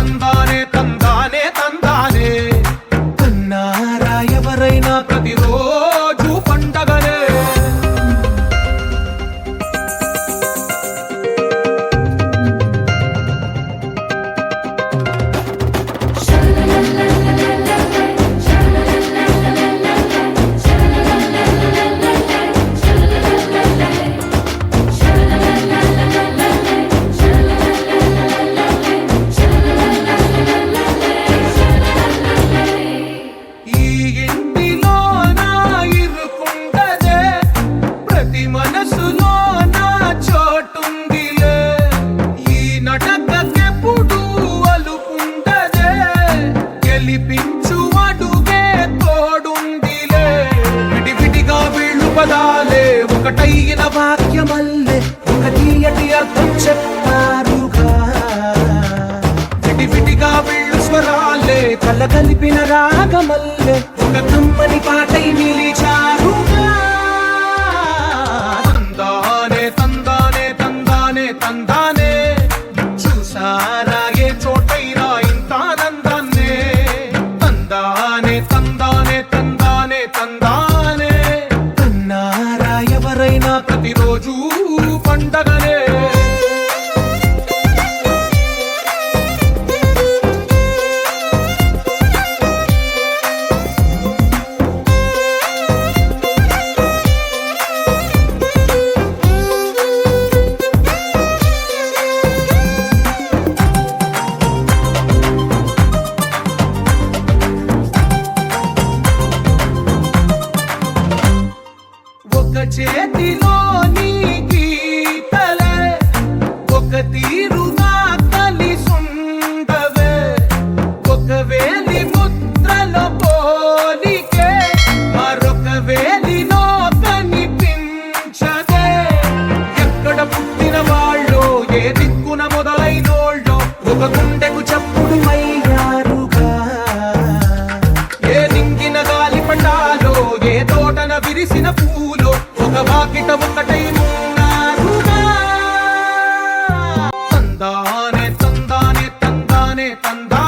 తందానే తందానే తందానే అన్నారా ఎవరైనా ప్రతిరోజు పండగనే. ఒకటైన వాక్యమల్లే ఒక తీయటి అర్థం చెప్పారుగా. విడివిడిగా వీళ్ళు స్వరాలే కలగలిపిన రాగమల్లే ఒక కమ్మని పాటై నిలిచారుగా. తందానే తందానే తందానే తందానే చూసారా ఏ చోటైనా ఇంత ఆనందాన్నే. తందానే తందానే తందానే తందానే అన్నారా ఎవరైనా ప్రతిరోజు పండగనే. ఒక చేతిలో నీ గీతలే ఒక తీరుగా కలిసుండవే. ఒక వేలి ముద్రలో పోలికే మరొక వేలిలో కనిపించదే. ఎక్కడ పుట్టిన వాళ్ళో ఏ దిక్కున మొదలైనోళ్ళో ఒక గుండెకు చప్పుడు అయ్యారుగా. ఏ నింగిన గాలి పండాలో ఏ తోటన విరిసిన పూలో ఒక వాకిట ఒకటై ఉన్నారుగా. తందానే తందానే తందానే తందానే